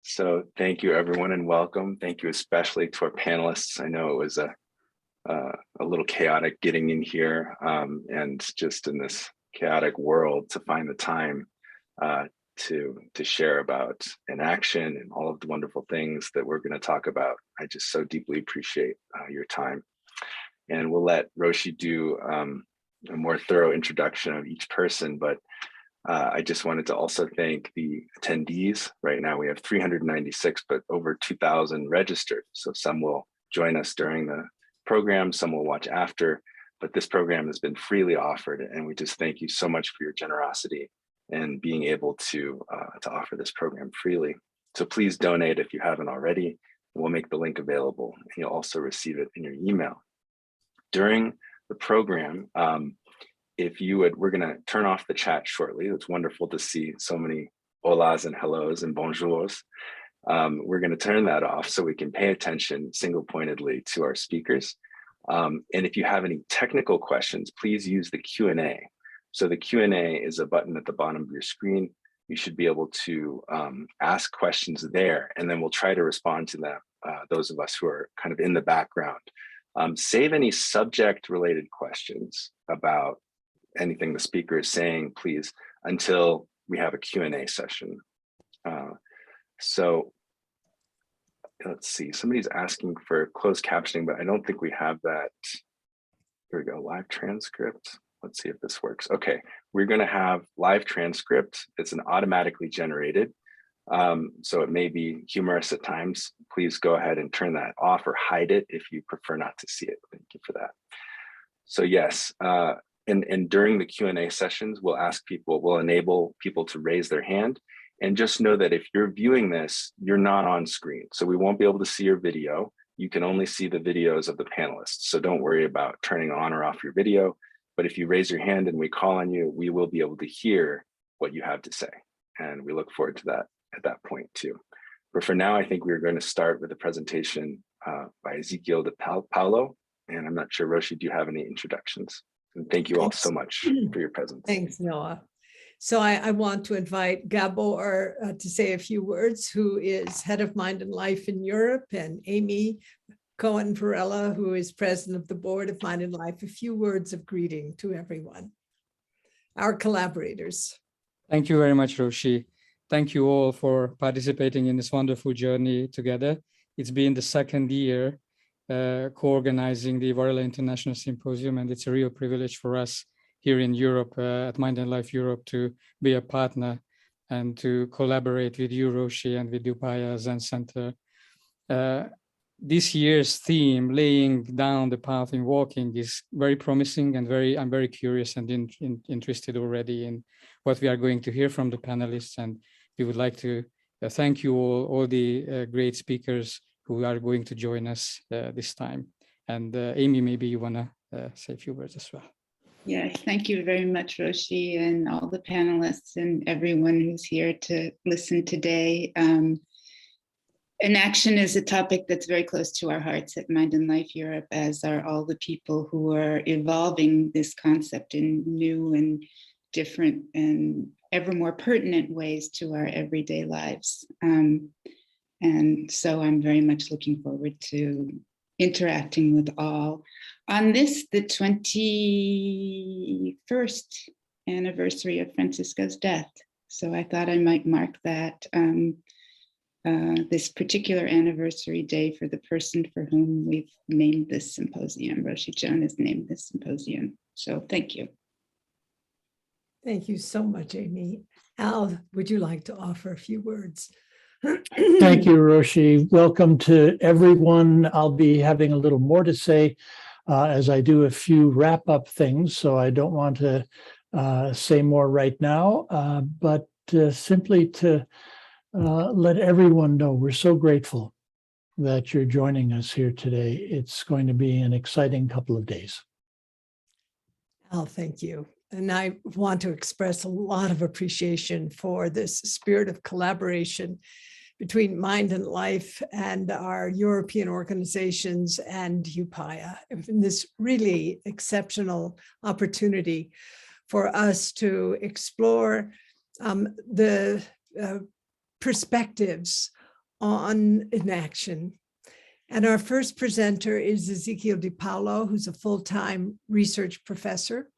So thank you, everyone, and welcome. Thank you especially to our panelists. I know it was a little chaotic getting in here, and just in this chaotic world to find the time to share about Inaction and all of the wonderful things that we're going to talk about. I just so deeply appreciate your time. And we'll let Roshi do a more thorough introduction of each person, but I just wanted to also thank the attendees. Right now we have 396, but over 2,000 registered. So some will join us during the program, some will watch after, but this program has been freely offered. And we just thank you so much for your generosity and being able to offer this program freely. So please donate if you haven't already. We'll make the link available and you'll also receive it in your email. During the program, if you would, we're gonna turn off the chat shortly. It's wonderful to see so many holas and hellos and bonjours. We're gonna turn that off so we can pay attention single-pointedly to our speakers. And if you have any technical questions, please use the Q&A. So the Q&A is a button at the bottom of your screen. You should be able to ask questions there, and then we'll try to respond to them, those of us who are kind of in the background. Save any subject-related questions about anything the speaker is saying, please, until we have a Q&A session. So let's see, somebody's asking for closed captioning, but I don't think we have that. Here we go, live transcript. Let's see if this works. Okay, we're gonna have live transcript. It's an automatically generated. So it may be humorous at times. Please go ahead and turn that off or hide it if you prefer not to see it. Thank you for that. So yes, and during the Q&A sessions, we'll enable people to raise their hand. And just know that if you're viewing this, you're not on screen. So we won't be able to see your video. You can only see the videos of the panelists. So don't worry about turning on or off your video. But if you raise your hand and we call on you, we will be able to hear what you have to say. And we look forward to that at that point too. But for now, I think we're going to start with a presentation by Ezequiel Di Paolo. And I'm not sure, Roshi, do you have any introductions? And thank you all so much for your presence. Thanks, Noah. So I want to invite Gabor to say a few words, who is head of Mind and Life in Europe, and Amy Cohen-Varela, who is president of the board of Mind and Life. A few words of greeting to everyone, our collaborators. Thank you very much, Roshi. Thank you all for participating in this wonderful journey together. It's been the second year co-organizing the Varela International Symposium, and it's a real privilege for us here in Europe at Mind and Life Europe to be a partner and to collaborate with you, Roshi, and with Upaya Zen Center. This year's theme, laying down the path in walking, is very promising, and I'm very curious and interested already in what we are going to hear from the panelists. And we would like to thank you all the great speakers who are going to join us this time. And Amy, maybe you want to say a few words as well. Yes, thank you very much, Roshi, and all the panelists and everyone who's here to listen today. Inaction is a topic that's very close to our hearts at Mind and Life Europe, as are all the people who are evolving this concept in new and different and ever more pertinent ways to our everyday lives. And so I'm very much looking forward to interacting with all on this, the 21st anniversary of Francisco's death. So I thought I might mark that this particular anniversary day for the person for whom we've named this symposium. Roshi Joan has named this symposium. So thank you. Thank you so much, Amy. Al, would you like to offer a few words? Thank you, Roshi. Welcome to everyone. I'll be having a little more to say as I do a few wrap-up things, so I don't want to say more right now, but simply to let everyone know we're so grateful that you're joining us here today. It's going to be an exciting couple of days. Al, thank you. And I want to express a lot of appreciation for this spirit of collaboration between Mind and Life and our European organizations and Upaya, in this really exceptional opportunity for us to explore the perspectives on Inaction. And our first presenter is Ezequiel Di Paolo, who's a full-time research professor.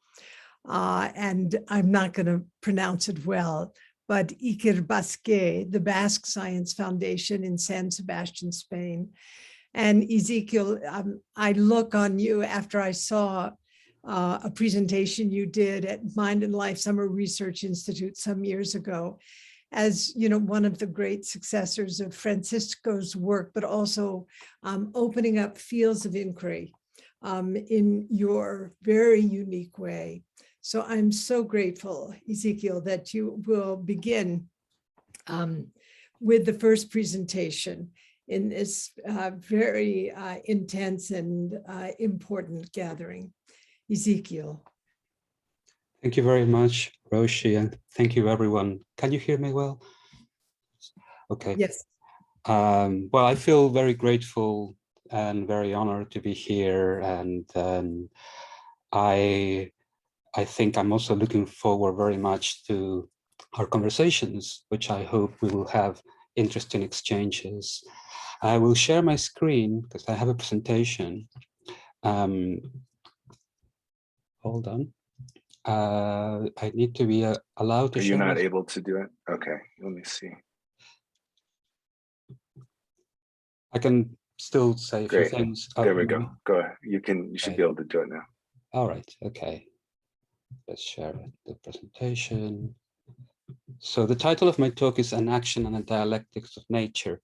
And I'm not going to pronounce it well, but Iker Basque, the Basque Science Foundation in San Sebastian, Spain. And Ezequiel, I look on you after I saw a presentation you did at Mind and Life Summer Research Institute some years ago as, you know, one of the great successors of Francisco's work, but also opening up fields of inquiry in your very unique way. So I'm so grateful, Ezequiel, that you will begin with the first presentation in this very intense and important gathering. Ezequiel. Thank you very much, Roshi, and thank you, everyone. Can you hear me well? Okay. Yes. Well, I feel very grateful and very honored to be here, and I think I'm also looking forward very much to our conversations, which I hope we will have interesting exchanges. I will share my screen because I have a presentation. Hold on. I need to be allowed to Are share. you not able to do it? Okay, let me see. I can still say a few Great. things. There we go. Go ahead. You should be able to do it now. All right. Okay. Let's share the presentation. So the title of my talk is Enaction and the Dialectics of Nature.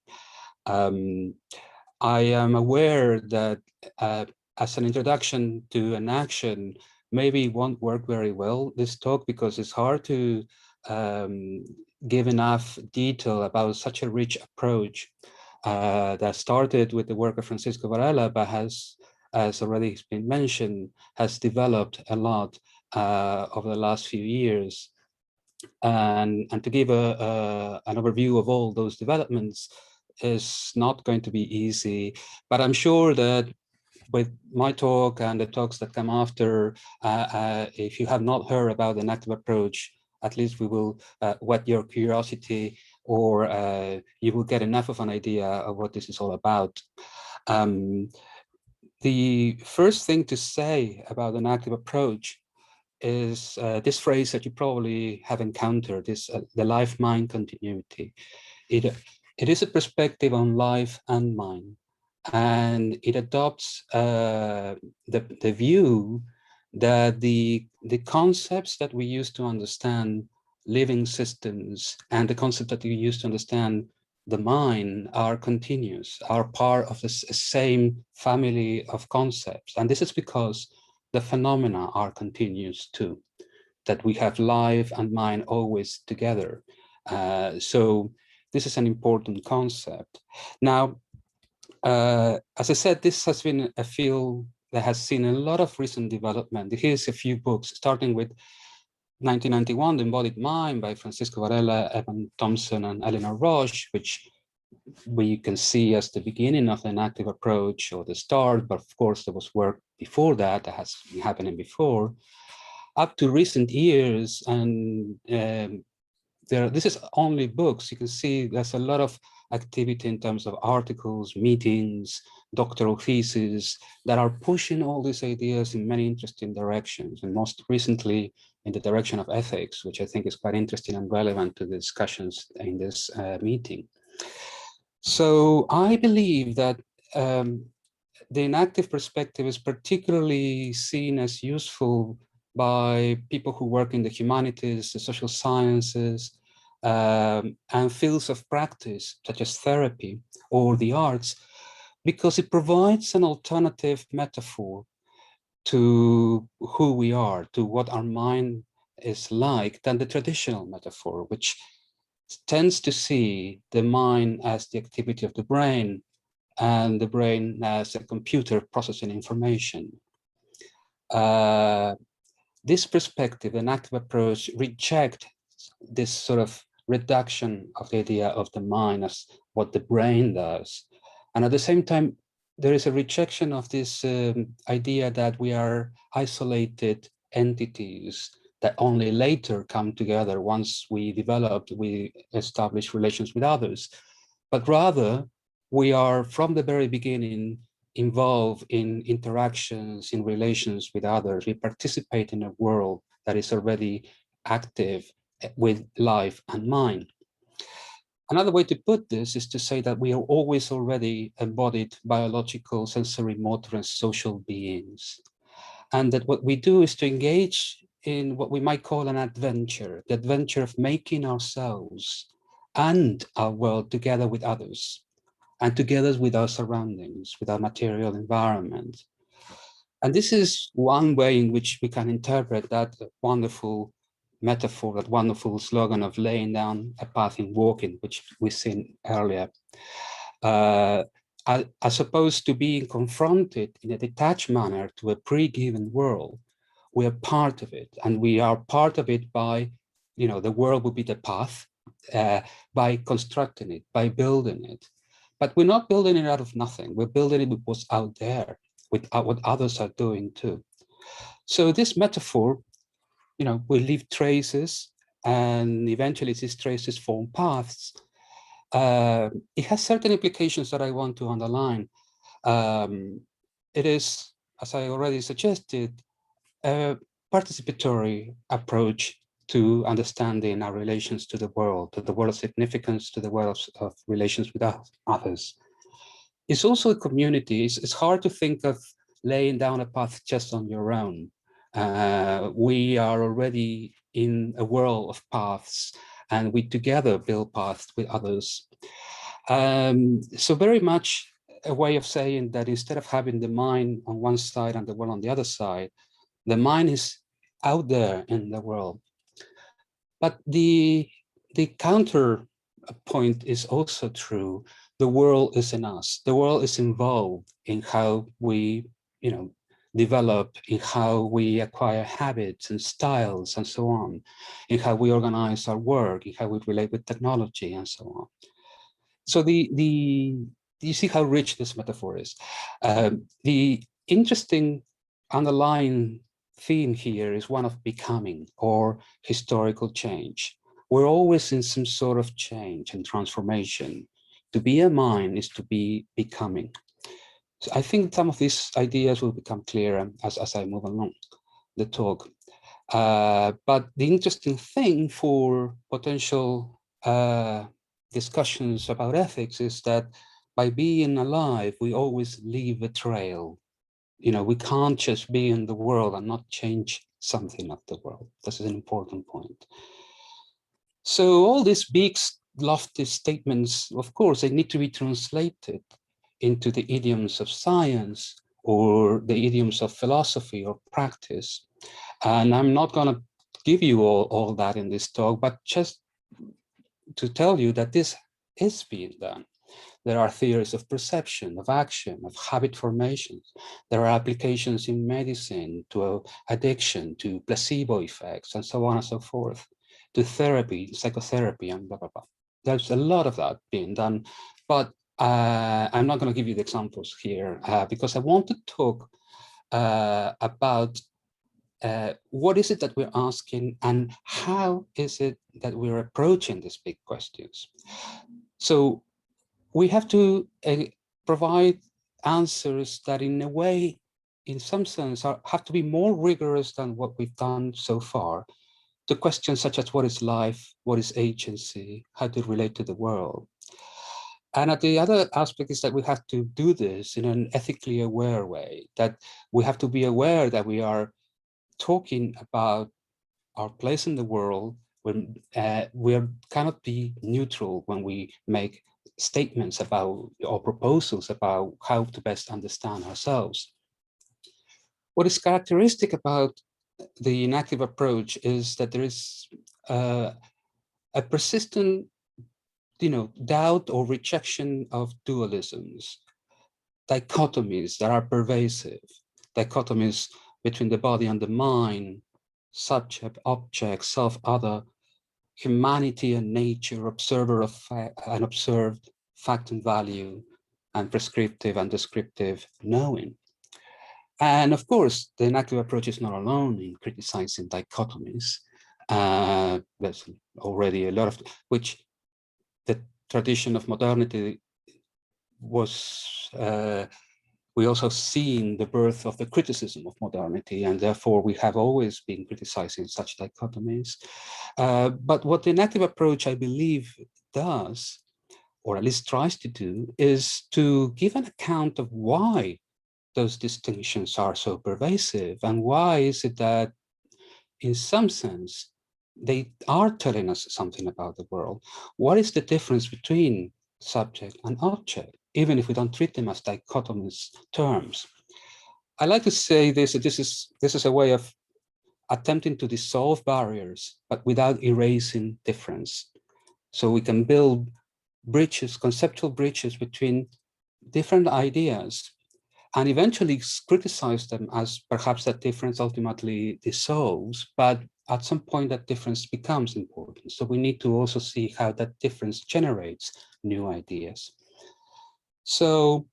I am aware that as an introduction to Enaction, maybe it won't work very well, this talk, because it's hard to give enough detail about such a rich approach that started with the work of Francisco Varela, but has, as already has been mentioned, has developed a lot over the last few years. And to give an overview of all those developments is not going to be easy, but I'm sure that with my talk and the talks that come after, if you have not heard about an active approach, at least we will whet your curiosity, or you will get enough of an idea of what this is all about. The first thing to say about an active approach is this phrase that you probably have encountered, this the life-mind continuity. It is a perspective on life and mind, and it adopts the view that the concepts that we use to understand living systems and the concept that we use to understand the mind are continuous, are part of the same family of concepts. And this is because the phenomena are continuous too, that we have life and mind always together. So this is an important concept. Now, as I said, this has been a field that has seen a lot of recent development. Here's a few books, starting with 1991, The Embodied Mind by Francisco Varela, Evan Thompson, and Eleanor Roche, which we can see as the beginning of an active approach or the start, but of course there was work before that has been happening before, up to recent years. And this is only books. You can see there's a lot of activity in terms of articles, meetings, doctoral theses that are pushing all these ideas in many interesting directions, and most recently in the direction of ethics, which I think is quite interesting and relevant to the discussions in this meeting. So I believe that the inactive perspective is particularly seen as useful by people who work in the humanities, the social sciences, and fields of practice, such as therapy or the arts, because it provides an alternative metaphor to who we are, to what our mind is like, than the traditional metaphor, which tends to see the mind as the activity of the brain and the brain as a computer processing information. This perspective, an active approach, rejects this sort of reduction of the idea of the mind as what the brain does. And at the same time, there is a rejection of this idea that we are isolated entities that only later come together once we establish relations with others. but rather we are from the very beginning involved in interactions, in relations with others. We participate in a world that is already active with life and mind. Another way to put this is to say that we are always already embodied biological, sensory, motor, and social beings. And that what we do is to engage in what we might call an adventure, the adventure of making ourselves and our world together with others, and together with our surroundings, with our material environment. And this is one way in which we can interpret that wonderful metaphor, that wonderful slogan of laying down a path in walking, which we've seen earlier. As opposed to being confronted in a detached manner to a pre-given world, we are part of it, and we are part of it by, the world will be the path, by constructing it, by building it. But we're not building it out of nothing. We're building it with what's out there, with what others are doing too. So this metaphor, will leave traces, and eventually these traces form paths. It has certain implications that I want to underline. It is, as I already suggested, a participatory approach to understanding our relations to the world of significance, to the world of relations with others. It's also a community. It's hard to think of laying down a path just on your own. We are already in a world of paths, and we together build paths with others. So very much a way of saying that instead of having the mind on one side and the world on the other side, the mind is out there in the world. But the counterpoint is also true. The world is in us. The world is involved in how we, develop, in how we acquire habits and styles and so on, in how we organize our work, in how we relate with technology and so on. So you see how rich this metaphor is. The interesting underlying theme here is one of becoming or historical change. We're always in some sort of change and transformation. To be a mind is to be becoming. So I think some of these ideas will become clearer as I move along the talk. But the interesting thing for potential discussions about ethics is that by being alive, we always leave a trail. We can't just be in the world and not change something of the world. This is an important point. So all these big, lofty statements, of course, they need to be translated into the idioms of science or the idioms of philosophy or practice. And I'm not going to give you all that in this talk, but just to tell you that this is being done. There are theories of perception, of action, of habit formations. There are applications in medicine to addiction, to placebo effects, and so on and so forth, to therapy, psychotherapy, and blah, blah, blah. There's a lot of that being done, but I'm not going to give you the examples here because I want to talk about what is it that we're asking and how is it that we're approaching these big questions. So we have to provide answers that in a way, in some sense, have to be more rigorous than what we've done so far to questions such as what is life, what is agency, how to relate to the world. And the other aspect is that we have to do this in an ethically aware way, that we have to be aware that we are talking about our place in the world when we cannot be neutral when we make statements about or proposals about how to best understand ourselves. What is characteristic about the inactive approach is that there is a persistent doubt or rejection of dualisms, dichotomies that are pervasive, dichotomies between the body and the mind, subject, object, self-other, humanity and nature, observer of fact and observed, fact and value, and prescriptive and descriptive knowing. And of course, the inactive approach is not alone in criticizing dichotomies. There's already a lot of which tradition of modernity was, we also seen the birth of the criticism of modernity, and therefore we have always been criticizing such dichotomies. But what the enactive approach, I believe, does, or at least tries to do, is to give an account of why those distinctions are so pervasive, and why is it that, in some sense, they are telling us something about the world. What is the difference between subject and object, even if we don't treat them as dichotomous terms? I like to say this, that this is a way of attempting to dissolve barriers, but without erasing difference. So we can build bridges, conceptual bridges between different ideas, and eventually criticize them as perhaps that difference ultimately dissolves, but at some point that difference becomes important. So we need to also see how that difference generates new ideas. So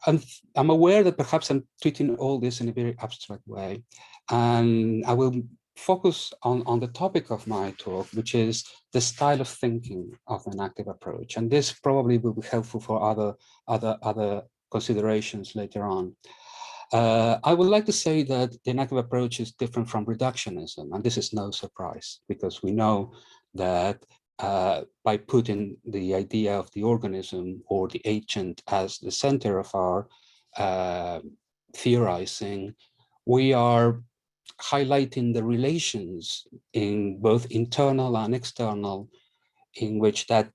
I'm aware that perhaps I'm treating all this in a very abstract way, and I will focus on the topic of my talk, which is the style of thinking of an active approach. And this probably will be helpful for other considerations later on. I would like to say that the enactive approach is different from reductionism, and this is no surprise, because we know that by putting the idea of the organism or the agent as the center of our theorizing, we are highlighting the relations in both internal and external in which that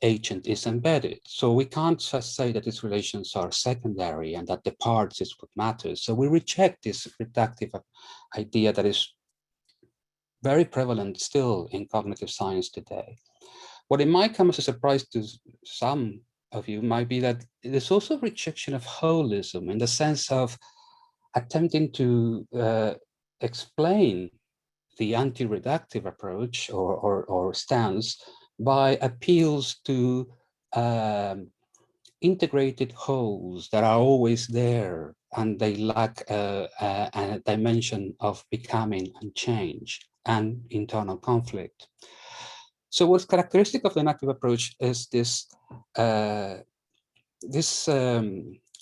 agent is embedded. So we can't just say that these relations are secondary and that the parts is what matters. So we reject this reductive idea that is very prevalent still in cognitive science today. What it might come as a surprise to some of you might be that there's also a rejection of holism, in the sense of attempting to explain the anti-reductive approach or stance by appeals to integrated wholes that are always there, and they lack a dimension of becoming and change and internal conflict. So what's characteristic of the enactive approach is this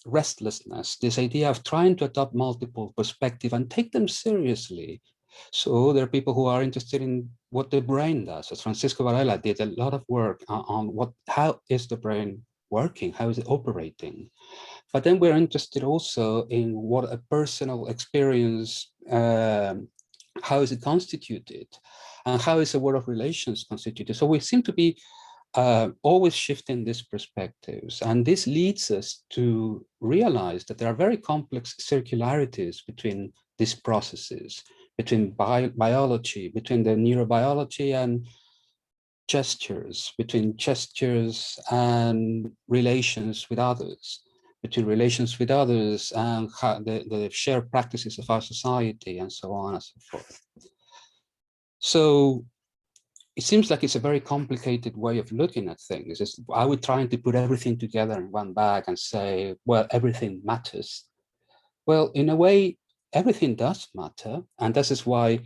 restlessness, this idea of trying to adopt multiple perspectives and take them seriously. So there are people who are interested in what the brain does. As Francisco Varela did a lot of work on how is the brain working, how is it operating. But then we're interested also in what a personal experience, how is it constituted, and how is a world of relations constituted. So we seem to be always shifting these perspectives. And this leads us to realize that there are very complex circularities between these processes, between biology, between the neurobiology and gestures, between gestures and relations with others, between relations with others and how the shared practices of our society, and so on and so forth. So it seems like it's a very complicated way of looking at things. Are we trying to put everything together in one bag and say, well, everything matters? Well, in a way, everything does matter. And this is why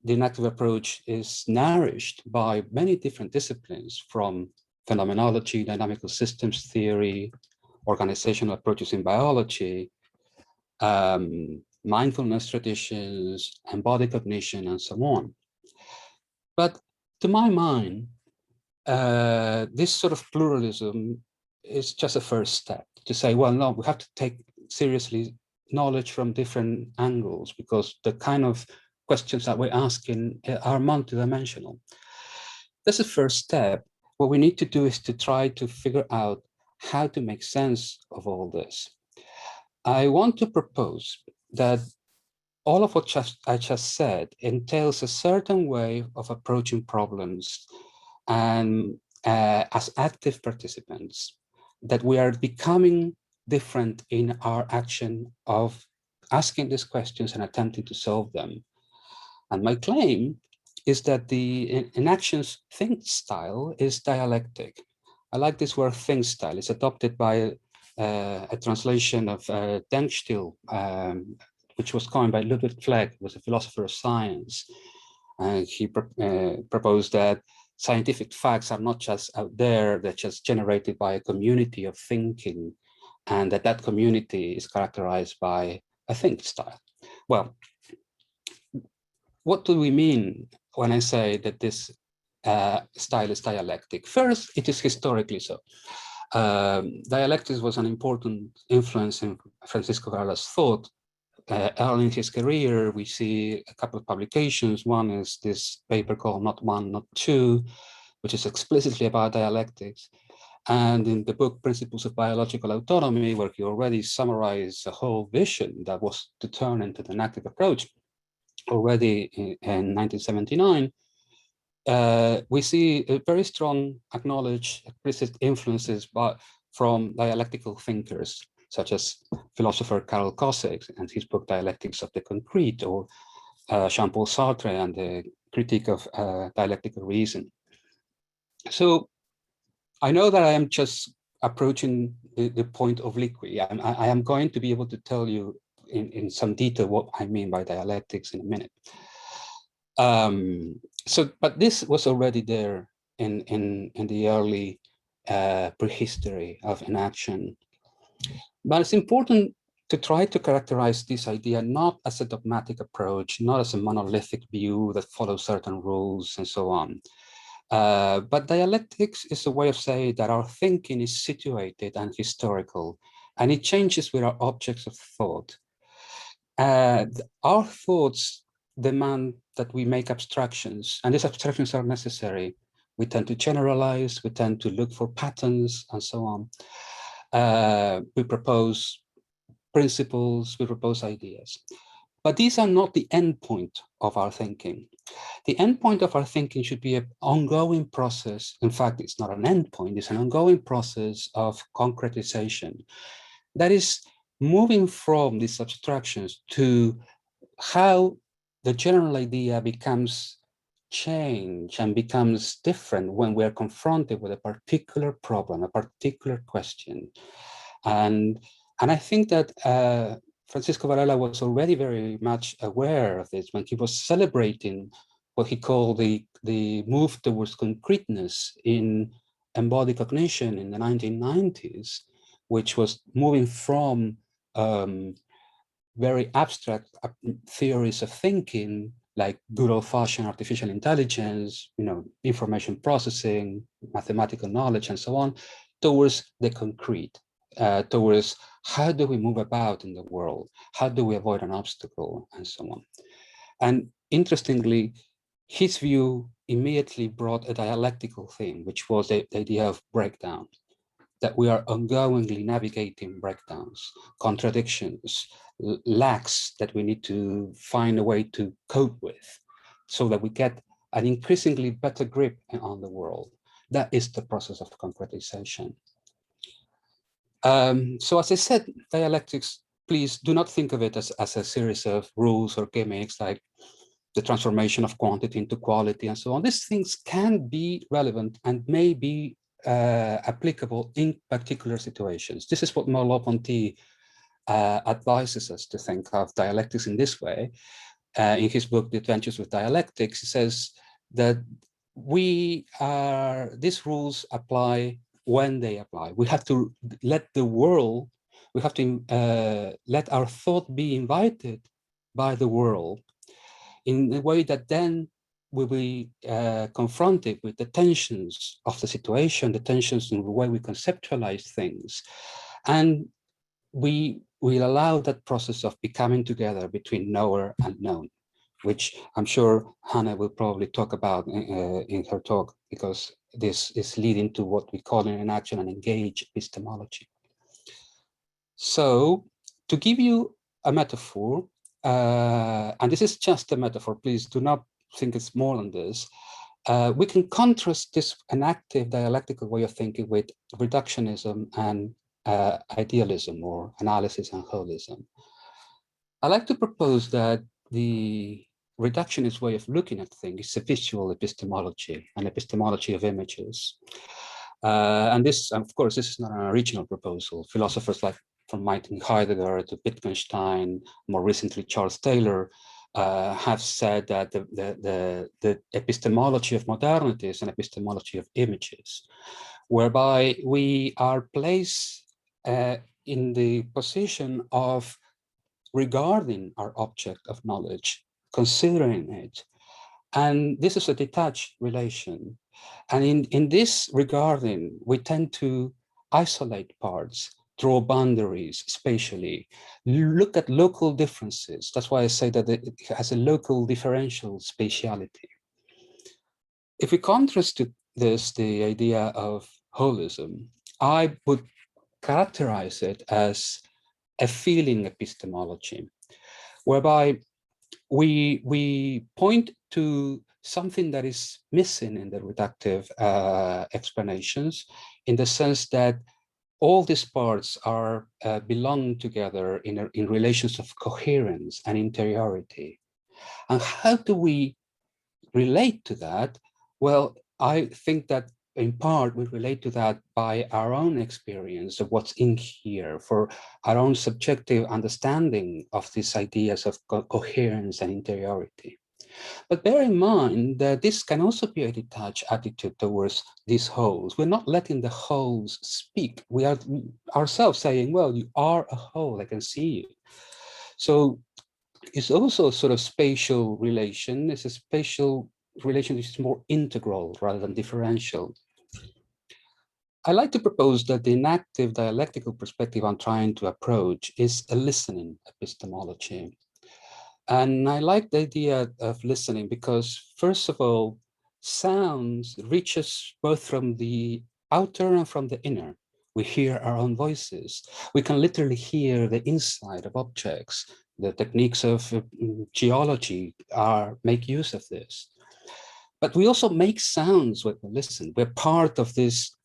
the enactive approach is nourished by many different disciplines, from phenomenology, dynamical systems theory, organizational approaches in biology, mindfulness traditions, embodied cognition, and so on. But to my mind, this sort of pluralism is just a first step to say, well, no, we have to take seriously knowledge from different angles, because the kind of questions that we're asking are multidimensional. That's the first step. What we need to do is to try to figure out how to make sense of all this. I want to propose that all of what I just said entails a certain way of approaching problems, and as active participants, that we are becoming different in our action of asking these questions and attempting to solve them. And my claim is that the Inaction's think style is dialectic. I like this word think style. It's adopted by a translation of Denkstil, which was coined by Ludwig Fleck, who was a philosopher of science. And he proposed that scientific facts are not just out there, they're just generated by a community of thinking, and that community is characterized by a think style. Well, what do we mean when I say that this style is dialectic? First, it is historically so. Dialectics was an important influence in Francisco Varela's thought. Early in his career, we see a couple of publications. One is this paper called Not One, Not Two, which is explicitly about dialectics. And in the book Principles of Biological Autonomy, where he already summarized a whole vision that was to turn into the enactive approach already in 1979, we see a very strong acknowledged explicit influences from dialectical thinkers, such as philosopher Karol Kosek and his book Dialectics of the Concrete, or Jean-Paul Sartre and the critique of dialectical reason. So I know that I am just approaching the point obliquely. I am going to be able to tell you in some detail what I mean by dialectics in a minute. But this was already there in the early prehistory of Inaction. But it's important to try to characterize this idea not as a dogmatic approach, not as a monolithic view that follows certain rules and so on. But dialectics is a way of saying that our thinking is situated and historical, and it changes with our objects of thought. Our thoughts demand that we make abstractions, and these abstractions are necessary. We tend to generalize, we tend to look for patterns, and so on. We propose principles, we propose ideas. But these are not the end point of our thinking. The end point of our thinking should be an ongoing process. In fact, it's not an end point, it's an ongoing process of concretization. That is moving from these abstractions to how the general idea becomes changed and becomes different when we're confronted with a particular problem, a particular question. And I think that Francisco Varela was already very much aware of this when he was celebrating what he called the move towards concreteness in embodied cognition in the 1990s, which was moving from very abstract theories of thinking, like good old-fashioned artificial intelligence, information processing, mathematical knowledge, and so on, towards the concrete, towards how do we move about in the world? How do we avoid an obstacle, and so on. And interestingly, his view immediately brought a dialectical theme, which was the idea of breakdown, that we are ongoingly navigating breakdowns, contradictions, lacks that we need to find a way to cope with so that we get an increasingly better grip on the world. That is the process of concretization. So as I said, dialectics, please do not think of it as a series of rules or gimmicks like the transformation of quantity into quality and so on. These things can be relevant and may be applicable in particular situations. This is what Merleau-Ponty advises us to think of dialectics in this way. In his book, The Adventures with Dialectics, he says that these rules apply when they apply. We have to let the world, we have to let our thought be invited by the world in a way that then we'll be confronted with the tensions of the situation, the tensions in the way we conceptualize things. And we will allow that process of becoming together between knower and known, which I'm sure Hannah will probably talk about in her talk, because this is leading to what we call in Inaction and engage epistemology. So to give you a metaphor, and this is just a metaphor, please do not think it's more than this, we can contrast this enactive dialectical way of thinking with reductionism and idealism, or analysis and holism. I like to propose that the reductionist way of looking at things is a visual epistemology, an epistemology of images. And this, of course, this is not an original proposal. Philosophers like from Martin Heidegger to Wittgenstein, more recently Charles Taylor, have said that the epistemology of modernity is an epistemology of images, whereby we are placed in the position of regarding our object of knowledge, considering it. And this is a detached relation. And in this regarding, we tend to isolate parts, draw boundaries spatially, look at local differences. That's why I say that it has a local differential spatiality. If we contrast to this, the idea of holism, I would characterize it as a feeling epistemology, whereby we point to something that is missing in the reductive explanations, in the sense that all these parts are belong together in relations of coherence and interiority. And how do we relate to that? Well, I think that in part we relate to that by our own experience of what's in here, for our own subjective understanding of these ideas of coherence and interiority. But bear in mind that this can also be a detached attitude towards these wholes. We're not letting the wholes speak. We are ourselves saying, well, you are a whole, I can see you. So it's also a sort of spatial relation. It's a spatial relation which is more integral rather than differential. I like to propose that the inactive dialectical perspective I'm trying to approach is a listening epistemology. And I like the idea of listening because, first of all, sounds reach us both from the outer and from the inner. We hear our own voices. We can literally hear the inside of objects. The techniques of geology make use of this. But we also make sounds when we listen. We're part of this,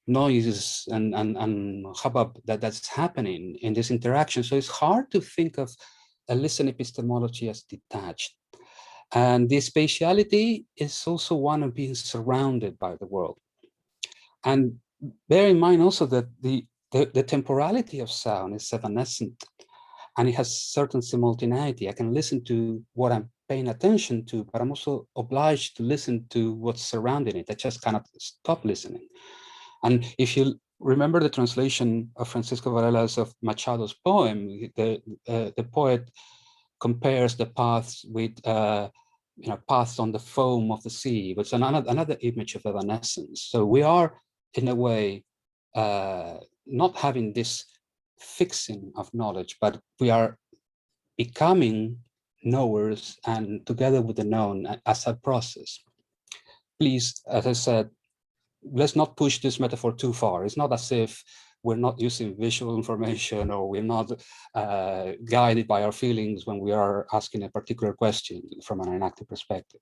noises and hubbub that's happening in this interaction. So it's hard to think of a listen epistemology as detached. And the spatiality is also one of being surrounded by the world. And bear in mind also that the temporality of sound is evanescent, and it has certain simultaneity. I can listen to what I'm paying attention to, but I'm also obliged to listen to what's surrounding it. I just cannot stop listening. And if you remember the translation of Francisco Varela's of Machado's poem, the poet compares the paths with paths on the foam of the sea, which is another image of evanescence. So we are, in a way, not having this fixing of knowledge, but we are becoming knowers, and together with the known as a process. Please, as I said, let's not push this metaphor too far. It's not as if we're not using visual information, or we're not guided by our feelings when we are asking a particular question from an inactive perspective.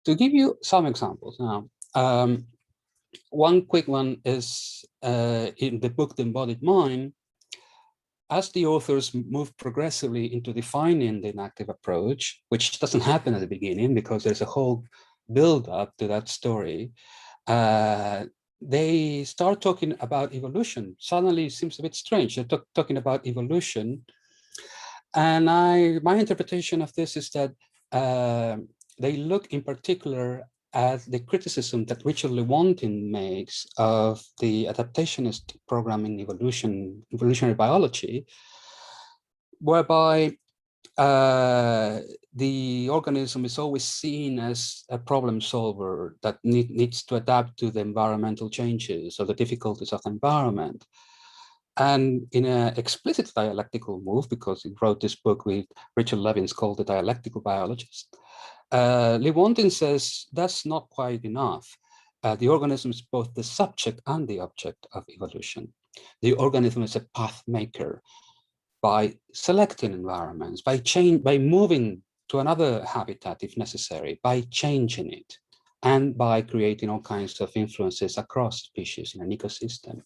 To give you some examples now, one quick one is in the book, The Embodied Mind. As the authors move progressively into defining the inactive approach, which doesn't happen at the beginning because there's a whole build up to that story, they start talking about evolution. Suddenly it seems a bit strange. They're talking about evolution. And my interpretation of this is that they look in particular at the criticism that Richard Lewontin makes of the adaptationist program in evolutionary biology, whereby the organism is always seen as a problem solver that needs to adapt to the environmental changes or the difficulties of the environment. And in an explicit dialectical move, because he wrote this book with Richard Levins called The Dialectical Biologist, Lewontin says that's not quite enough. The organism is both the subject and the object of evolution. The organism is a path maker by selecting environments, by moving to another habitat if necessary, by changing it, and by creating all kinds of influences across species in an ecosystem.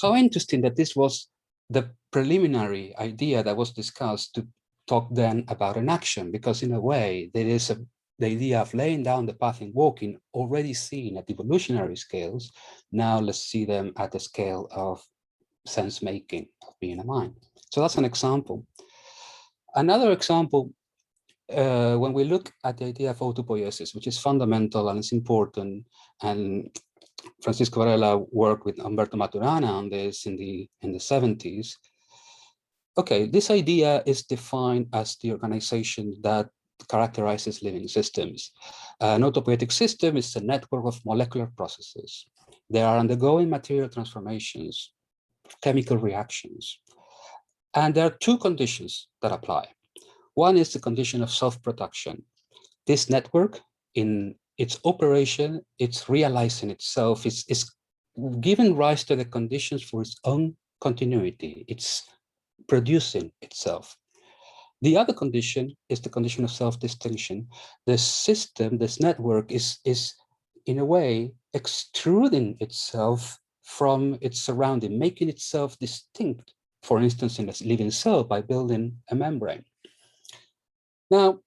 How interesting that this was the preliminary idea that was discussed to talk then about Enaction, because in a way there is the idea of laying down the path in walking already seen at evolutionary scales. Now let's see them at the scale of sense making, of being a mind. So that's an example. Another example, when we look at the idea of autopoiesis, which is fundamental and it's important, and Francisco Varela worked with Umberto Maturana on this in the 70s. Okay, this idea is defined as the organization that characterizes living systems. An autopoietic system is a network of molecular processes. They are undergoing material transformations, chemical reactions. And there are two conditions that apply. One is the condition of self-production. This network, in its operation, it's realizing itself, it's giving rise to the conditions for its own continuity. It's producing itself. The other condition is the condition of self-distinction. The system, this network is in a way extruding itself from its surrounding, making itself distinct, for instance, in a living cell by building a membrane. Now,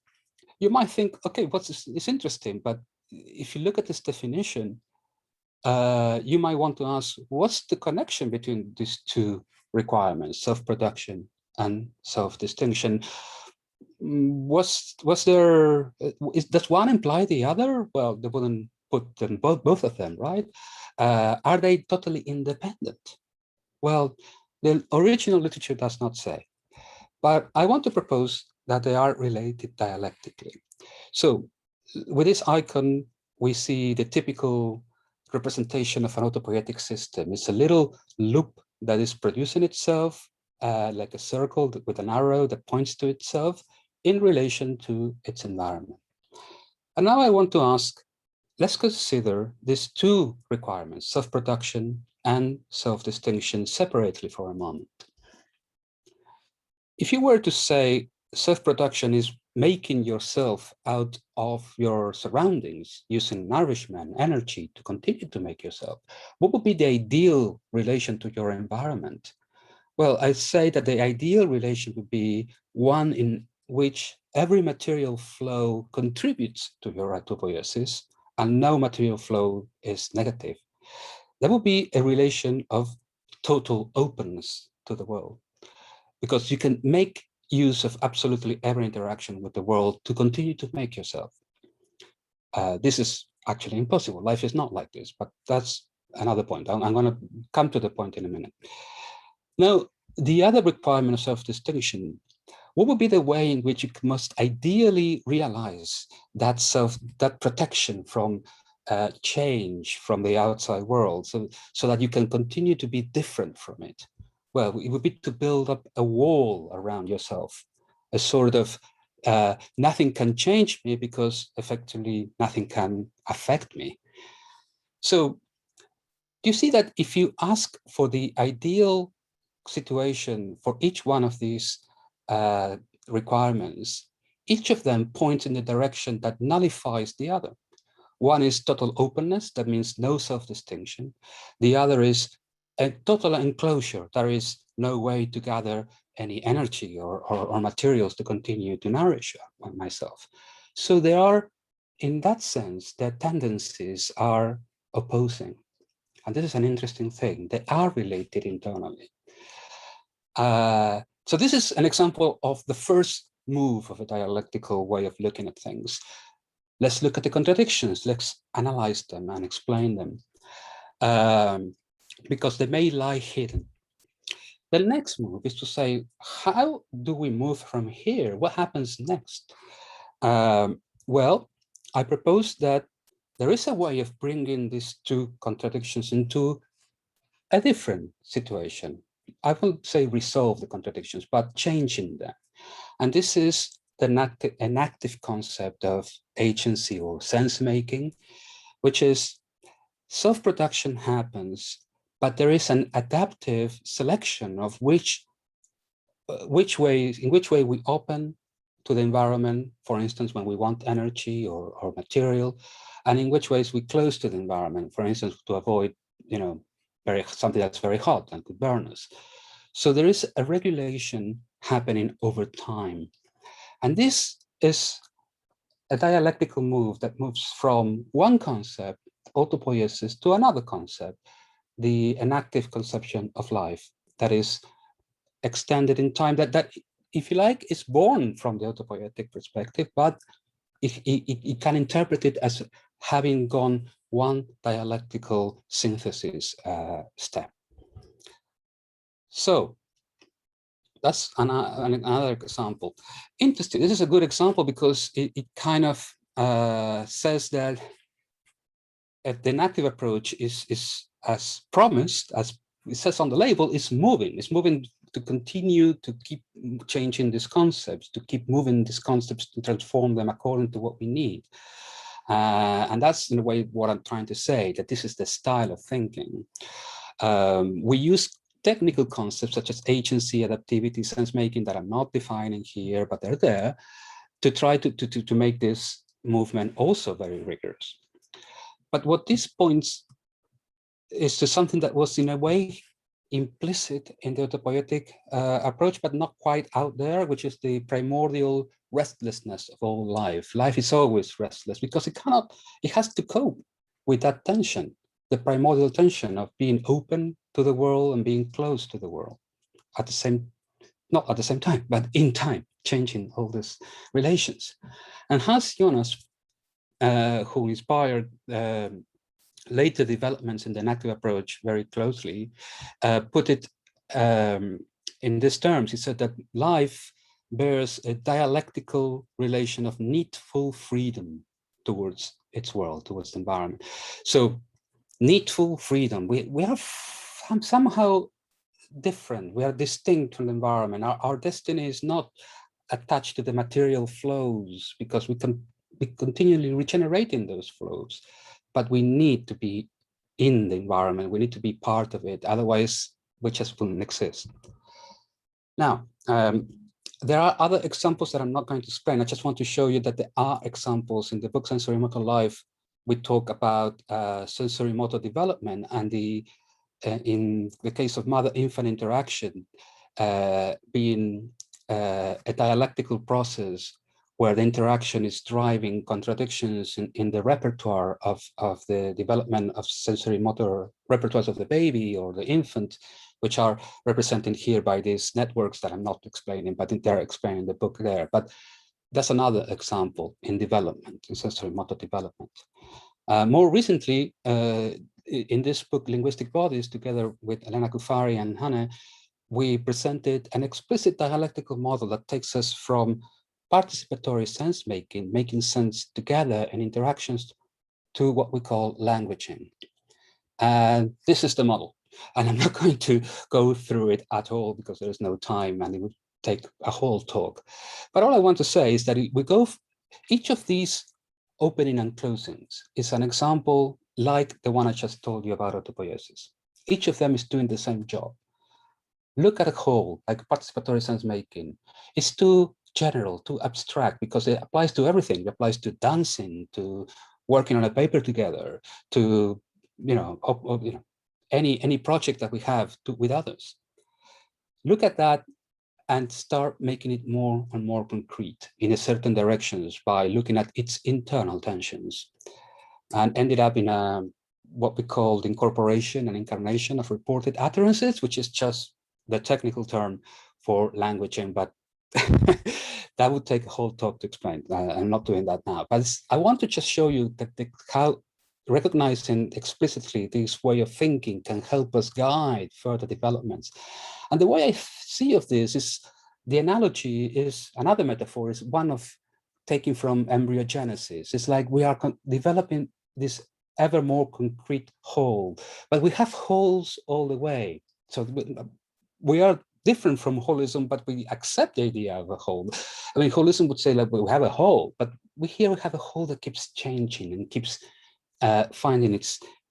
you might think, okay, what's this? It's interesting, but if you look at this definition, you might want to ask, what's the connection between these two requirements, self-production and self-distinction? Does one imply the other? Well, they wouldn't put them both of them, right? Are they totally independent? Well, the original literature does not say, but I want to propose that they are related dialectically. So with this icon, we see the typical representation of an autopoietic system. It's a little loop that is producing itself like a circle with an arrow that points to itself in relation to its environment. And now I want to ask, let's consider these two requirements, self-production and self-distinction, separately for a moment. If you were to say self-production is making yourself out of your surroundings, using nourishment, energy to continue to make yourself, what would be the ideal relation to your environment? Well, I say that the ideal relation would be one in which every material flow contributes to your autopoiesis and no material flow is negative. That would be a relation of total openness to the world, because you can make use of absolutely every interaction with the world to continue to make yourself. This is actually impossible. Life is not like this, but that's another point. I'm going to come to the point in a minute. Now, the other requirement of self-distinction, what would be the way in which you must ideally realize that protection from change from the outside world, so that you can continue to be different from it? Well, it would be to build up a wall around yourself, a sort of nothing can change me because effectively nothing can affect me. So do you see that if you ask for the ideal situation for each one of these requirements, each of them points in the direction that nullifies the other. One is total openness, that means no self-distinction. The other is a total enclosure. There is no way to gather any energy or materials to continue to nourish myself. So they are, in that sense, their tendencies are opposing. And this is an interesting thing. They are related internally. So this is an example of the first move of a dialectical way of looking at things. Let's look at the contradictions. Let's analyze them and explain them, because they may lie hidden. The next move is to say, how do we move from here? What happens next? Well, I propose that there is a way of bringing these two contradictions into a different situation. I won't say resolve the contradictions, but changing them. And this is an active concept of agency or sense making, which is self-production happens, but there is an adaptive selection of in which way we open to the environment, for instance, when we want energy or material, and in which ways we close to the environment, for instance, to avoid, something that's very hot and could burn us. So there is a regulation happening over time. And this is a dialectical move that moves from one concept, autopoiesis, to another concept, the enactive conception of life that is extended in time, that if you like, is born from the autopoietic perspective, but it can interpret it as having gone one dialectical synthesis step. So that's another example. Interesting. This is a good example because it kind of says that the enactive approach is as promised, as it says on the label, is moving. It's moving to continue to keep changing these concepts, to keep moving these concepts, to transform them according to what we need. And that's in a way what I'm trying to say, that this is the style of thinking. We use technical concepts such as agency, adaptivity, sense making that I'm not defining here, but they're there to try to make this movement also very rigorous. But what this points is to something that was in a way implicit in the autopoietic approach, but not quite out there, which is the primordial restlessness of all life. Life is always restless because it has to cope with that tension, the primordial tension of being open to the world and being close to the world at the same, not at the same time, but in time, changing all these relations. And Hans Jonas, who inspired later developments in the enactive approach very closely, put it in these terms. He said that life bears a dialectical relation of needful freedom towards its world, towards the environment. So needful freedom, we are somehow different, we are distinct from the environment. Our destiny is not attached to the material flows because we can be continually regenerating those flows, but we need to be in the environment, we need to be part of it, otherwise we just wouldn't exist. Now, there are other examples that I'm not going to explain. I just want to show you that there are examples in the book Sensory Motor Life. We talk about sensory motor development, and in the case of mother-infant interaction being a dialectical process where the interaction is driving contradictions in the repertoire of the development of sensory motor repertoires of the baby or the infant, which are represented here by these networks that I'm not explaining, but they're explained in the book there. But that's another example in development, in sensory motor development. More recently, in this book, Linguistic Bodies, together with Elena Kufari and Hannah, we presented an explicit dialectical model that takes us from participatory sense making, making sense together in interactions, to what we call languaging. And this is the model. And I'm not going to go through it at all because there is no time and it would take a whole talk. But all I want to say is that we go, each of these opening and closings is an example like the one I just told you about autopoiesis. Each of them is doing the same job. Look at a whole, like participatory sense making. It's too general, too abstract, because it applies to everything. It applies to dancing, to working on a paper together, to any project that we have with others. Look at that and start making it more and more concrete in a certain directions by looking at its internal tensions, and ended up in what we call the incorporation and incarnation of reported utterances, which is just the technical term for languaging, but that would take a whole talk to explain. I'm not doing that now, but I want to just show you that how recognizing explicitly this way of thinking can help us guide further developments. And the way I see of this is, the analogy is, another metaphor is one of taking from embryogenesis. It's like we are developing this ever more concrete whole, but we have wholes all the way. So we are different from holism, but we accept the idea of a whole. I mean, holism would say like, we have a whole, but we have a whole that keeps changing and keeps finding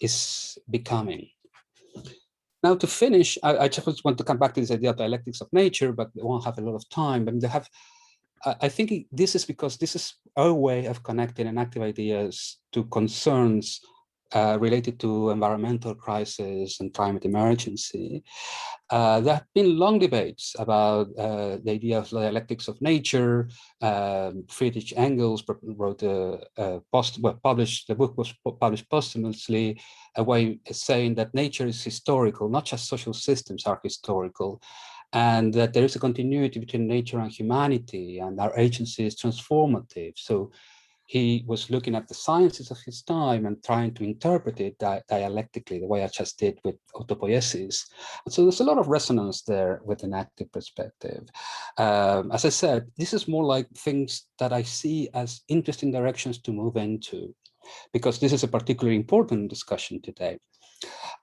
its becoming. Now, to finish, I just want to come back to this idea of dialectics of nature, but we won't have a lot of time. I mean, I think this is because this is our way of connecting enactive ideas to concerns related to environmental crisis and climate emergency. There have been long debates about the idea of dialectics of nature. Friedrich Engels wrote published, the book was published posthumously, a way of saying that nature is historical, not just social systems are historical. and that there is a continuity between nature and humanity, and our agency is transformative. So he was looking at the sciences of his time and trying to interpret it dialectically, the way I just did with autopoiesis. And so there's a lot of resonance there with an active perspective. As I said, this is more like things that I see as interesting directions to move into, because this is a particularly important discussion today.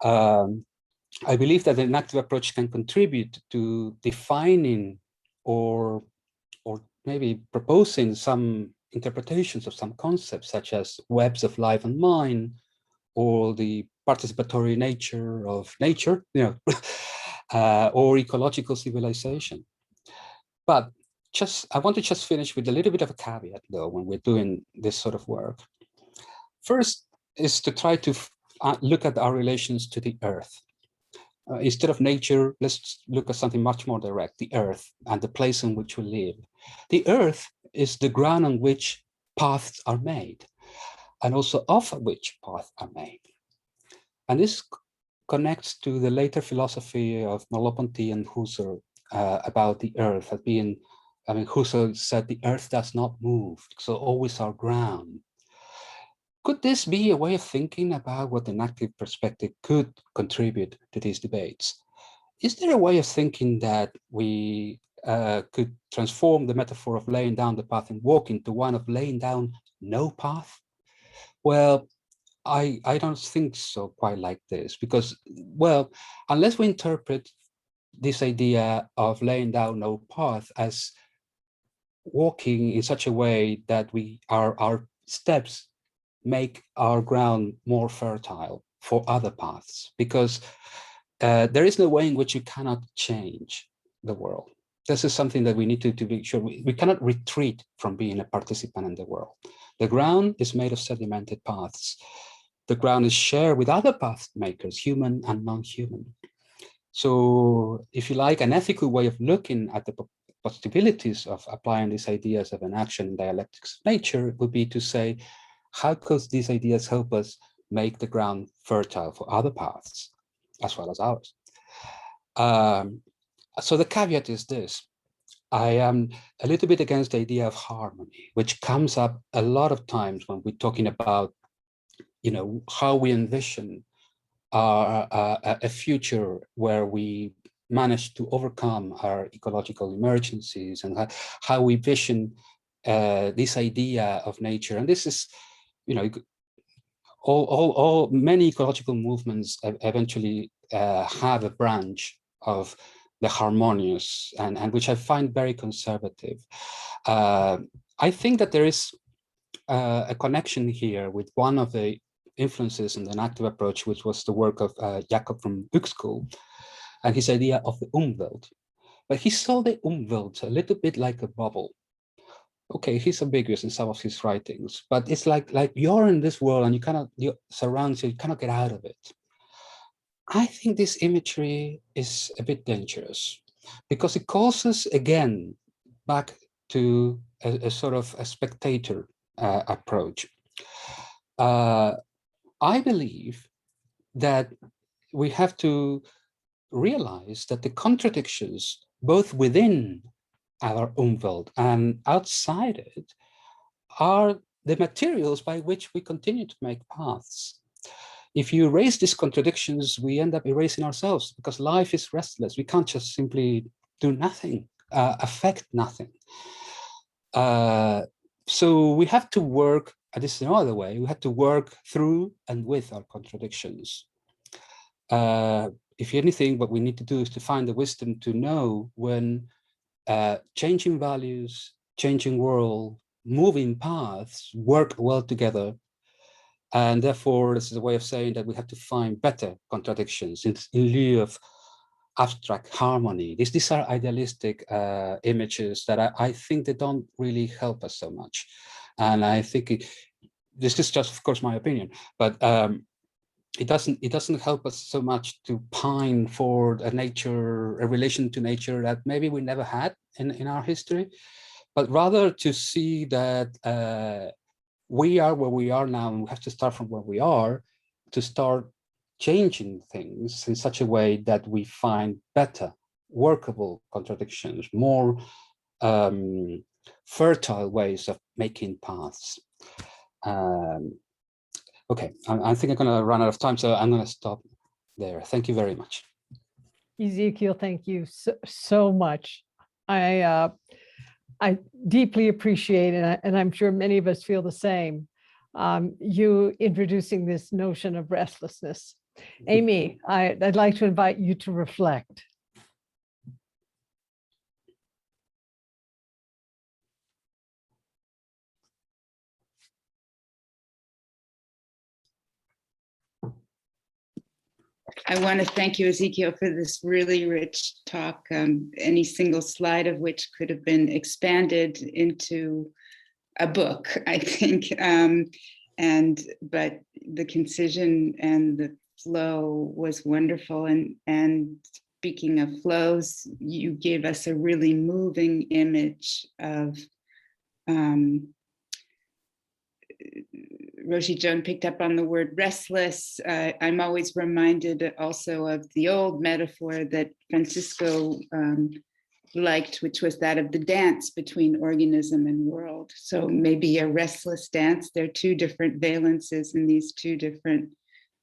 I believe that an active approach can contribute to defining or maybe proposing some interpretations of some concepts, such as webs of life and mind, or the participatory nature of nature, or ecological civilization. But I want to just finish with a little bit of a caveat, though, when we're doing this sort of work. First is to try to look at our relations to the earth. Instead of nature, let's look at something much more direct, the earth and the place in which we live. The earth is the ground on which paths are made, and also of which paths are made. And this connects to the later philosophy of Merleau-Ponty and Husserl about the earth as being, Husserl said the earth does not move, so always our ground. Could this be a way of thinking about what an active perspective could contribute to these debates? Is there a way of thinking that we could transform the metaphor of laying down the path and walking to one of laying down no path? Well, I don't think so quite like this, because, well, unless we interpret this idea of laying down no path as walking in such a way that our steps make our ground more fertile for other paths, because there is no way in which you cannot change the world. This is something that we need to be sure. We cannot retreat from being a participant in the world. The ground is made of sedimented paths. The ground is shared with other path makers, human and non-human. So if you like, an ethical way of looking at the possibilities of applying these ideas of Enaction and dialectics of nature would be to say, how could these ideas help us make the ground fertile for other paths as well as ours? So the caveat is this: I am a little bit against the idea of harmony, which comes up a lot of times when we're talking about, how we envision a future where we manage to overcome our ecological emergencies, and how we vision this idea of nature. And this is, many ecological movements eventually have a branch of the harmonious, and which I find very conservative. I think that there is a connection here with one of the influences in an active approach, which was the work of Jacob from Uexküll, and his idea of the Umwelt. But he saw the Umwelt a little bit like a bubble. Okay, he's ambiguous in some of his writings, but it's like you're in this world and you surround you, you cannot get out of it. I think this imagery is a bit dangerous, because it calls us again back to a sort of a spectator approach. I believe that we have to realize that the contradictions, both within our Umwelt and outside it, are the materials by which we continue to make paths. If you erase these contradictions, we end up erasing ourselves, because life is restless. We can't just simply do nothing, affect nothing. So we have to work, and this is another way, we have to work through and with our contradictions. If anything, what we need to do is to find the wisdom to know when changing values, changing world, moving paths work well together. And therefore, this is a way of saying that we have to find better contradictions in lieu of abstract harmony. These are idealistic images that I think they don't really help us so much. And I think this is just, of course, my opinion, but it doesn't help us so much to pine for a relation to nature that maybe we never had in our history, but rather to see that we are where we are now, and we have to start from where we are to start changing things in such a way that we find better workable contradictions, more fertile ways of making paths. Okay, I think I'm going to run out of time, so I'm going to stop there. Thank you very much. Ezequiel, thank you so much. I deeply appreciate it, and I'm sure many of us feel the same. You introducing this notion of restlessness. Amy, I'd like to invite you to reflect. I want to thank you, Ezequiel, for this really rich talk, any single slide of which could have been expanded into a book, I think. But the concision and the flow was wonderful. And speaking of flows, you gave us a really moving image of Roshi Joan picked up on the word restless. I'm always reminded also of the old metaphor that Francisco liked, which was that of the dance between organism and world. So maybe a restless dance. There are two different valences in these two different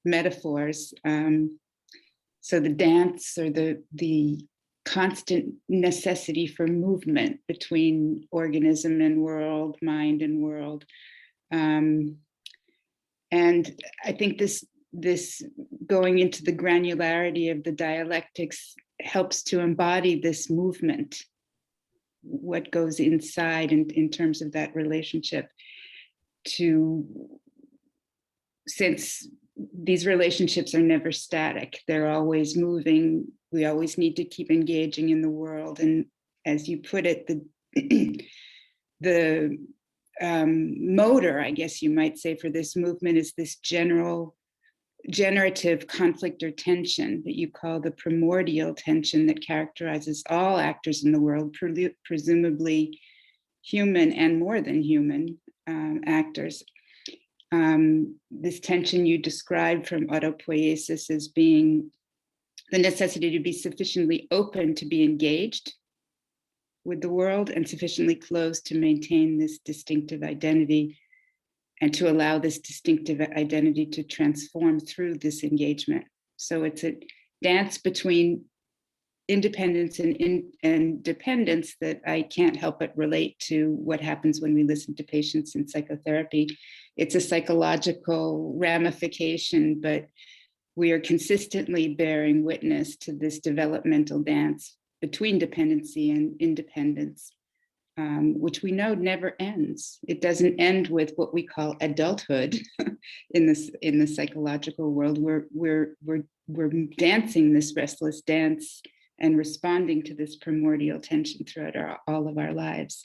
metaphors. So the dance, or the constant necessity for movement between organism and world, mind and world. And I think this going into the granularity of the dialectics helps to embody this movement, what goes inside in terms of that relationship since these relationships are never static, they're always moving. We always need to keep engaging in the world. And as you put it, the motor, I guess you might say, for this movement is this generative conflict or tension that you call the primordial tension that characterizes all actors in the world, presumably human and more than human actors. This tension you described from autopoiesis as being the necessity to be sufficiently open to be engaged with the world and sufficiently closed to maintain this distinctive identity and to allow this distinctive identity to transform through this engagement. So it's a dance between independence and dependence that I can't help but relate to what happens when we listen to patients in psychotherapy. It's a psychological ramification, but we are consistently bearing witness to this developmental dance between dependency and independence, which we know never ends. It doesn't end with what we call adulthood in the psychological world. We're dancing this restless dance and responding to this primordial tension throughout all of our lives.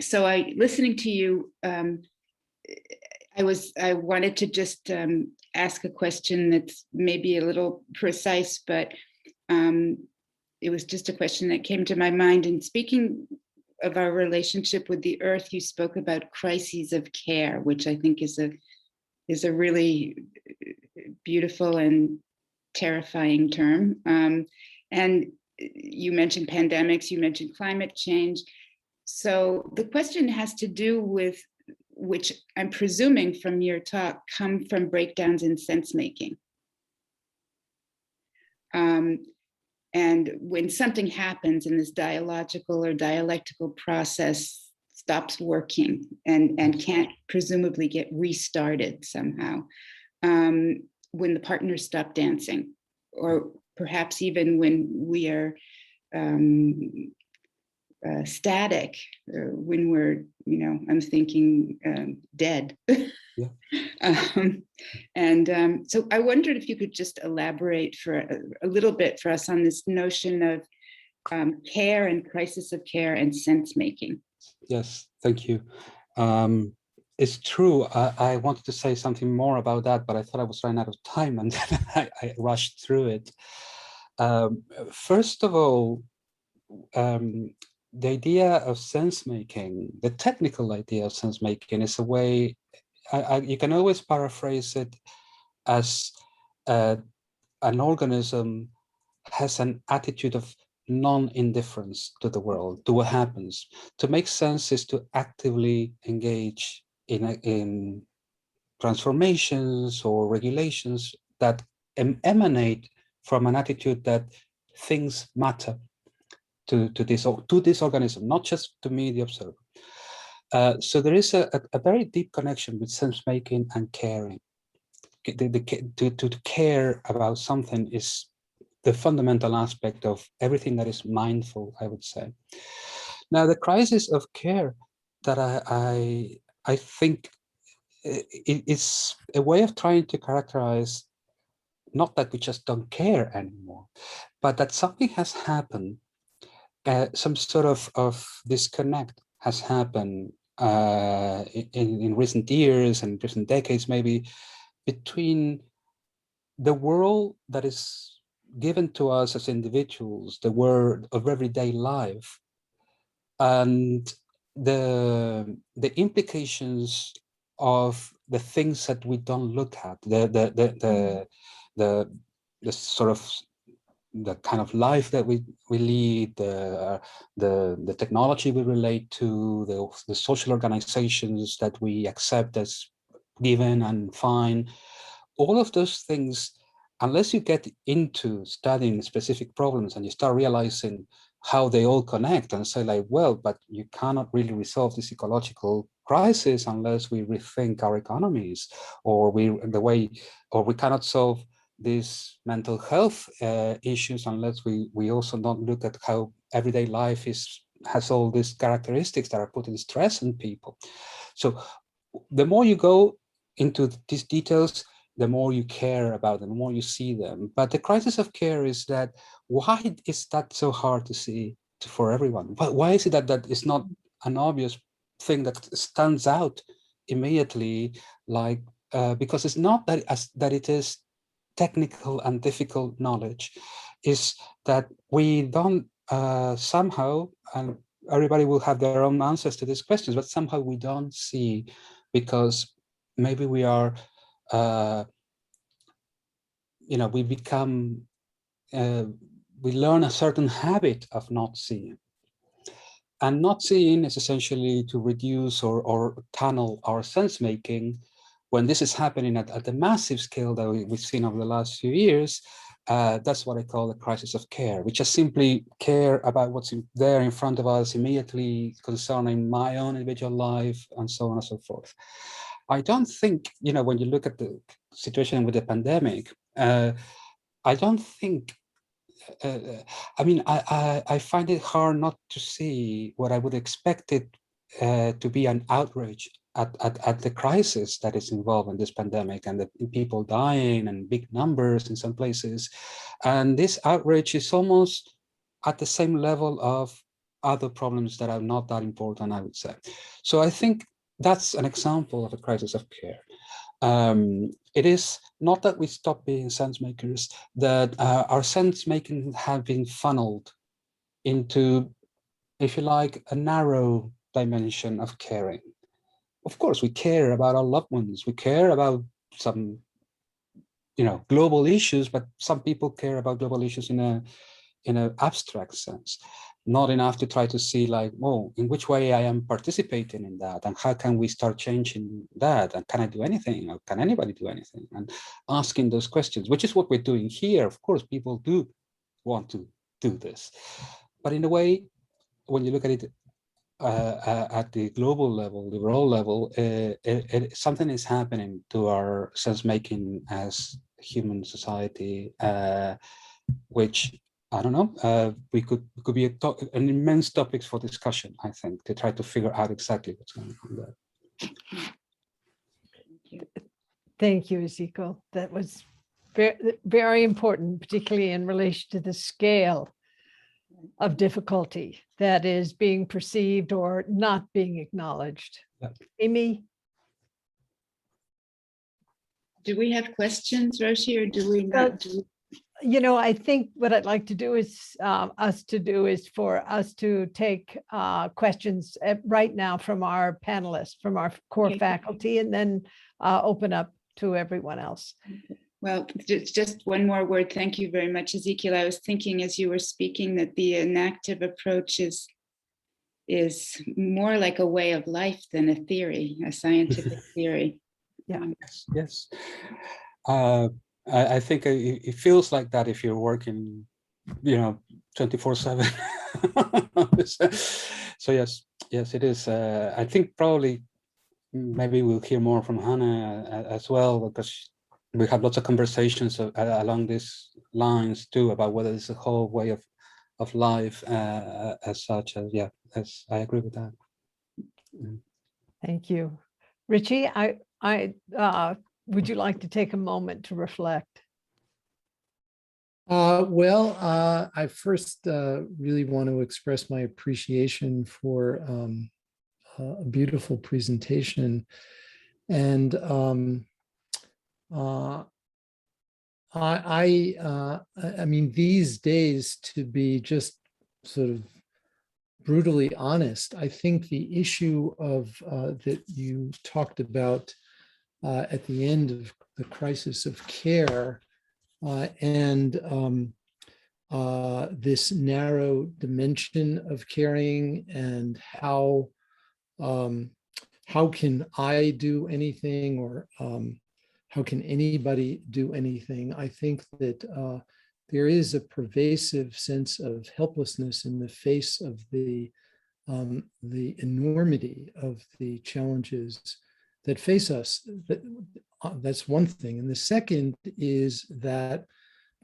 So listening to you, I wanted to just ask a question that's maybe a little precise, but it was just a question that came to my mind. And speaking of our relationship with the earth, you spoke about crises of care, which I think is a really beautiful and terrifying term. And you mentioned pandemics, you mentioned climate change. So the question has to do with, which I'm presuming from your talk, come from breakdowns in sense making. And when something happens and this dialogical or dialectical process stops working and can't presumably get restarted somehow, when the partners stop dancing, or perhaps even when we are static, when we're, I'm thinking dead. Yeah. So I wondered if you could just elaborate for a little bit for us on this notion of care and crisis of care and sense making. Yes, thank you. It's true. I wanted to say something more about that, but I thought I was running out of time, and then I rushed through it. First of all, the idea of sense making, the technical idea of sense making, is a way you can always paraphrase it as an organism has an attitude of non-indifference to the world, to what happens. To make sense is to actively engage in transformations or regulations that emanate from an attitude that things matter to this organism, not just to me, the observer. So there is a very deep connection with sense-making and caring. To care about something is the fundamental aspect of everything that is mindful, I would say. Now, the crisis of care that I think it's a way of trying to characterize not that we just don't care anymore, but that something has happened, some sort of disconnect has happened in recent years and recent decades, maybe, between the world that is given to us as individuals, the world of everyday life, and the implications of the things that we don't look at, the sort of the kind of life that we lead, the technology we relate to, the social organizations that we accept as given and fine. All of those things, unless you get into studying specific problems and you start realizing how they all connect and say like, well, but you cannot really resolve this ecological crisis unless we rethink our economies, or we cannot solve these mental health issues unless we also don't look at how everyday life has all these characteristics that are putting stress on people. So the more you go into these details, the more you care about them, the more you see them. But the crisis of care is that, why is that so hard to see for everyone? But why is it that it's not an obvious thing that stands out immediately? Like, because it's not that it is technical and difficult knowledge, is that we don't somehow, and everybody will have their own answers to these questions, but somehow we don't see, because maybe we are, we become, we learn a certain habit of not seeing. And not seeing is essentially to reduce or tunnel our sense-making. When this is happening at the massive scale that we've seen over the last few years, that's what I call the crisis of care. We just simply care about what's there in front of us immediately, concerning my own individual life, and so on and so forth. I don't think, when you look at the situation with the pandemic, I don't think, I find it hard not to see what I would expect it to be an outrage at the crisis that is involved in this pandemic, and the people dying and big numbers in some places. And this outrage is almost at the same level of other problems that are not that important, I would say. So I think that's an example of a crisis of care. It is not that we stop being sense makers, that our sense making have been funneled into, if you like, a narrow dimension of caring. Of course, we care about our loved ones. We care about some, global issues, but some people care about global issues in an abstract sense, not enough to try to see like, oh, in which way I am participating in that, and how can we start changing that, and can I do anything, or can anybody do anything, and asking those questions, which is what we're doing here. Of course, people do want to do this, but in a way, when you look at it at the global level, the world level, something is happening to our sense-making as human society, which, I don't know, we could be an immense topic for discussion, I think, to try to figure out exactly what's going on there. Thank you, Ezequiel. That was very, very important, particularly in relation to the scale of difficulty that is being perceived or not being acknowledged. Yeah. Amy? Do we have questions, Roshi, or do we not? I think what I'd like to do is for us to take questions right now from our panelists, from our core faculty, and then open up to everyone else. Well, just one more word. Thank you very much, Ezequiel. I was thinking as you were speaking that the enactive approach is more like a way of life than a theory, a scientific theory. Yeah. Yes. I think it feels like that if you're working, 24/7. So yes, it is. I think probably maybe we'll hear more from Hannah as well, because we have lots of conversations along these lines too about whether it's a whole way of life as such. As I agree with that. Thank you. Richie, would you like to take a moment to reflect? I first really want to express my appreciation for a beautiful presentation. And I mean, these days, to be just sort of brutally honest, I think the issue of that you talked about at the end of the crisis of care and this narrow dimension of caring, and how can I do anything, or how can anybody do anything? I think that there is a pervasive sense of helplessness in the face of the enormity of the challenges that face us. That's one thing. And the second is that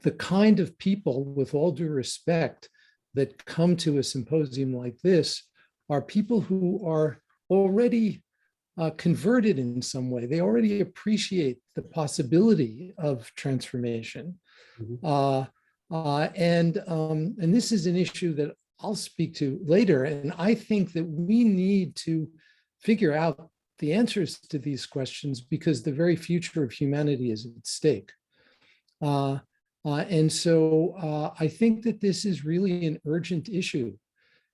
the kind of people, with all due respect, that come to a symposium like this are people who are already converted in some way. They already appreciate the possibility of transformation. Mm-hmm. And this is an issue that I'll speak to later. And I think that we need to figure out the answers to these questions, because the very future of humanity is at stake. And so I think that this is really an urgent issue.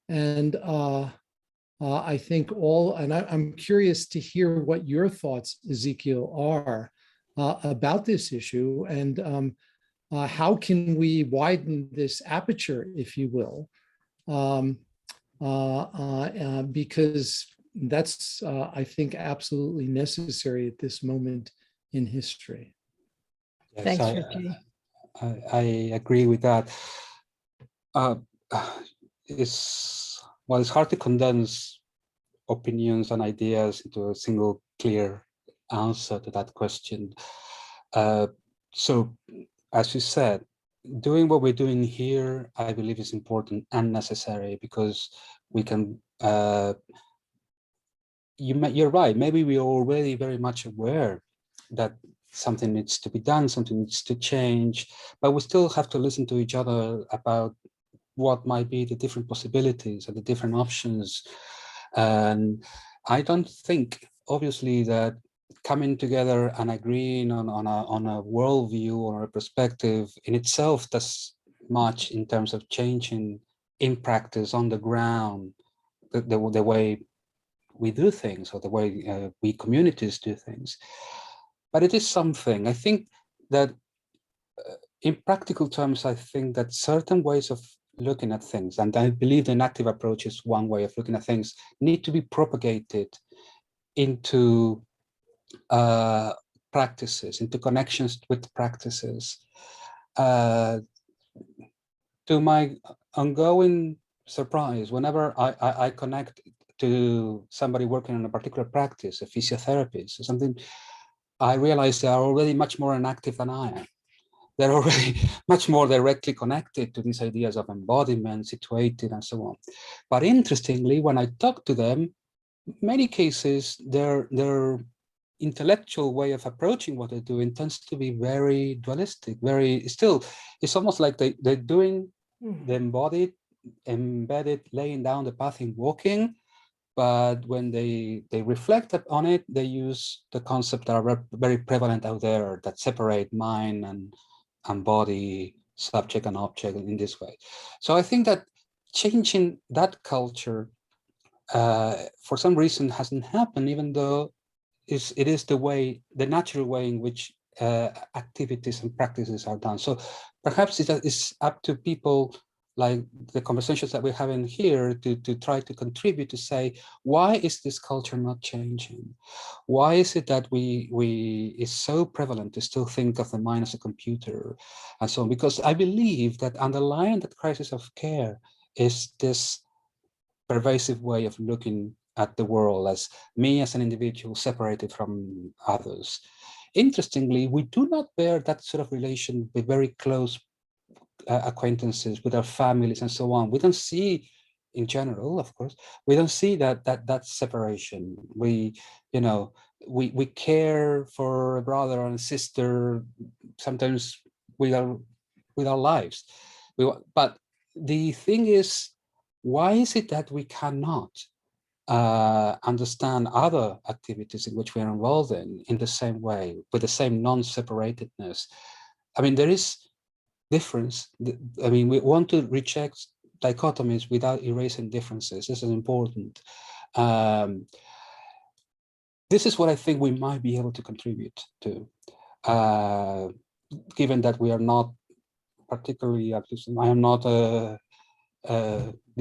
And I think I'm curious to hear what your thoughts, Ezequiel, are about this issue, and how can we widen this aperture, if you will, because that's, I think, absolutely necessary at this moment in history. Yes, Thanks, Richie. I agree with that. It's hard to condense opinions and ideas into a single clear answer to that question. So, as you said, doing what we're doing here, I believe, is important and necessary, because we can. You're right. Maybe we are already very much aware that something needs to be done, something needs to change, but we still have to listen to each other about what might be the different possibilities and the different options. And I don't think, obviously, that coming together and agreeing on a worldview or a perspective in itself does much in terms of changing in practice on the ground the way we do things, or the way we communities do things. But it is something. I think that in practical terms, I think that certain ways of looking at things, and I believe the enactive approach is one way of looking at things, need to be propagated into practices, into connections with practices. To my ongoing surprise, whenever I connect to somebody working on a particular practice, a physiotherapist or something, I realize they are already much more inactive than I am. They're already much more directly connected to these ideas of embodiment, situated, and so on. But interestingly, when I talk to them, many cases, their intellectual way of approaching what they're doing tends to be very dualistic, it's almost like they're doing the embedded, laying down the path in walking, but when they reflect on it, they use the concepts that are very prevalent out there that separate mind and body, subject and object in this way. So I think that changing that culture for some reason hasn't happened, even though it is the natural way in which activities and practices are done. So perhaps it's up to people like the conversations that we're having here to try to contribute to say, why is this culture not changing? Why is it that it's so prevalent to still think of the mind as a computer and so on? Because I believe that underlying that crisis of care is this pervasive way of looking at the world as me as an individual separated from others. Interestingly, we do not bear that sort of relation with very close acquaintances, with our families and so on. We don't see, in general, of course, we don't see that separation. We care for a brother and a sister sometimes with our lives. But the thing is, why is it that we cannot understand other activities in which we are involved in the same way, with the same non-separatedness? I mean, there is difference. I mean, we want to reject dichotomies without erasing differences. This is important. This is what I think we might be able to contribute to, given that we are not particularly, I am not the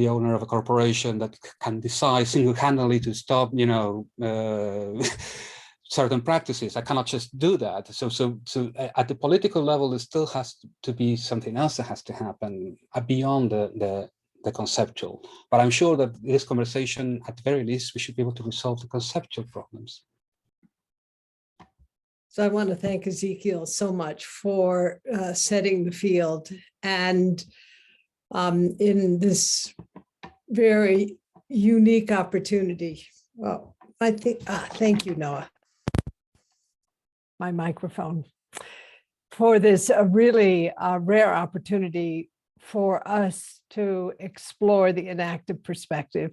owner of a corporation that can decide single-handedly to stop, certain practices. I cannot just do that. So at the political level, there still has to be something else that has to happen beyond the conceptual. But I'm sure that this conversation, at the very least, we should be able to resolve the conceptual problems. So I want to thank Ezequiel so much for setting the field, and in this very unique opportunity. Well, I think, thank you, Noah. My microphone. For this really rare opportunity for us to explore the enactive perspective